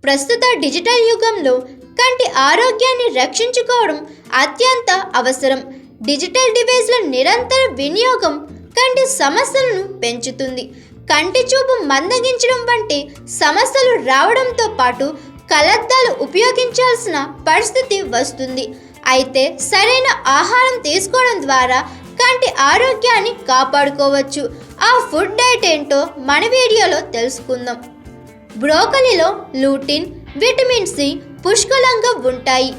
ప్రస్తుత డిజిటల్ యుగంలో కంటి ఆరోగ్యాన్ని రక్షించుకోవడం అత్యంత అవసరం. డిజిటల్ డివైస్ల నిరంతర వినియోగం కంటి సమస్యలను పెంచుతుంది. కంటి చూపు మందగించడం వంటి సమస్యలు రావడంతో పాటు కళ్లద్దాలు ఉపయోగించాల్సిన పరిస్థితి వస్తుంది. అయితే సరైన ఆహారం తీసుకోవడం ద్వారా కంటి ఆరోగ్యాన్ని కాపాడుకోవచ్చు. ఆ ఫుడ్ డైట్ ఏంటో మన వీడియోలో తెలుసుకుందాం. బ్రోకలీలో లూటిన్, విటమిన్ సి పుష్కలంగా ఉంటాయి.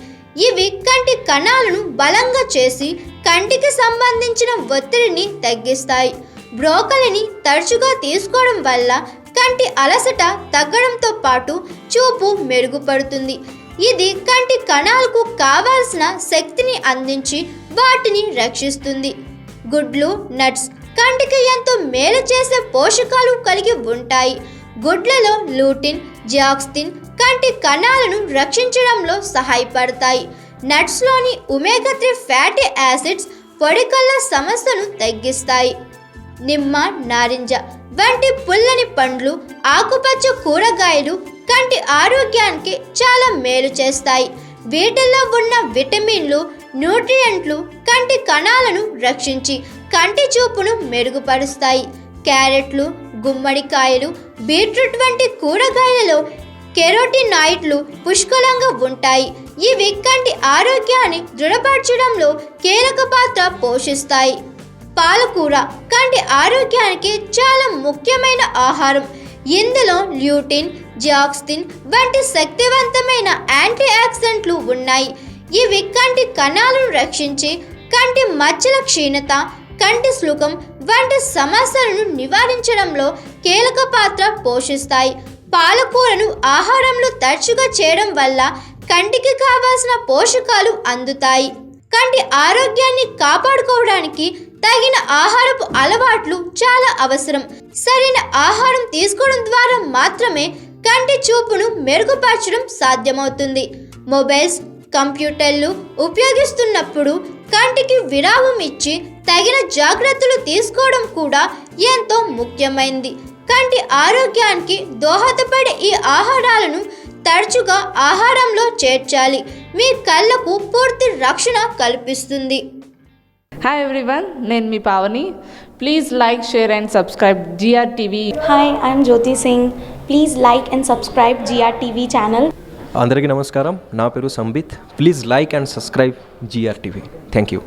ఇవి కంటి కణాలను బలంగా చేసి కంటికి సంబంధించిన ఒత్తిడిని తగ్గిస్తాయి. బ్రోకలీని తరచుగా తీసుకోవడం వల్ల కంటి అలసట తగ్గడంతో పాటు చూపు మెరుగుపడుతుంది. ఇది కంటి కణాలకు కావాల్సిన శక్తిని అందించి వాటిని రక్షిస్తుంది. గుడ్లు, నట్స్ కంటికి ఎంతో మేలు చేసే పోషకాలు కలిగి ఉంటాయి. గుడ్లలో లూటిన్, జియాక్సిన్ కంటి కణాలను రక్షించడంలో సహాయపడతాయి. నట్స్లోని ఒమేగా 3 ఫ్యాటీ యాసిడ్స్ పొడి కళ్ళ సమస్యను తగ్గిస్తాయి. నిమ్మ, నారింజ వంటి పుల్లని పండ్లు, ఆకుపచ్చ కూరగాయలు కంటి ఆరోగ్యానికి చాలా మేలు చేస్తాయి. వీటిల్లో ఉన్న విటమిన్లు, న్యూట్రియంట్లు కంటి కణాలను రక్షించి కంటి చూపును మెరుగుపరుస్తాయి. క్యారెట్లు, గుమ్మడికాయలు, బీట్రూట్ వంటి కూరగాయలలో కెరోటినాయిడ్లు పుష్కలంగా ఉంటాయి. ఇవి కంటి ఆరోగ్యాన్ని దృఢపరచడంలో కీలక పాత్ర పోషిస్తాయి. పాలకూర కంటి ఆరోగ్యానికి చాలా ముఖ్యమైన ఆహారం. ఇందులో ల్యూటిన్, జియాక్సిన్ వంటి శక్తివంతమైన యాంటీ ఆక్సిడెంట్లు ఉన్నాయి. ఇవి కంటి కణాలను రక్షించి కంటి మచ్చల క్షీణత, కంటి శుక్లం వంటి సమస్యలను నివారించడంలో కీలక పాత్ర పోషిస్తాయి. పాలకూరను ఆహారంలో తరచుగా చేయడం వల్ల కంటికి కావాల్సిన పోషకాలు అందుతాయి. కంటి ఆరోగ్యాన్ని కాపాడుకోవడానికి తగిన ఆహారపు అలవాట్లు చాలా అవసరం. సరైన ఆహారం తీసుకోవడం ద్వారా మాత్రమే కంటి చూపును మెరుగుపరచడం సాధ్యమవుతుంది. మొబైల్స్, కంప్యూటర్లు ఉపయోగిస్తున్నప్పుడు కంటికి విరామం ఇచ్చి తగిన జాగ్రత్తలు తీసుకోవడం కూడా ఎంతో ముఖ్యమైనది. కంటి ఆరోగ్యానికి దోహదపడే ఈ ఆహారాలను తరచుగా ఆహారంలో చేర్చాలి. మీ కళ్ళకు పూర్తి రక్షణ కల్పిస్తుంది. హాయ్ ఎవ్రీవన్, నేను మీ Pavani. Please like, share and subscribe GRTV. Hi, I'm Jyoti Singh. Please like and subscribe GRTV channel. అందరికీ నమస్కారం. నా పేరు Sambit. Please like and subscribe GRTV. Thank you.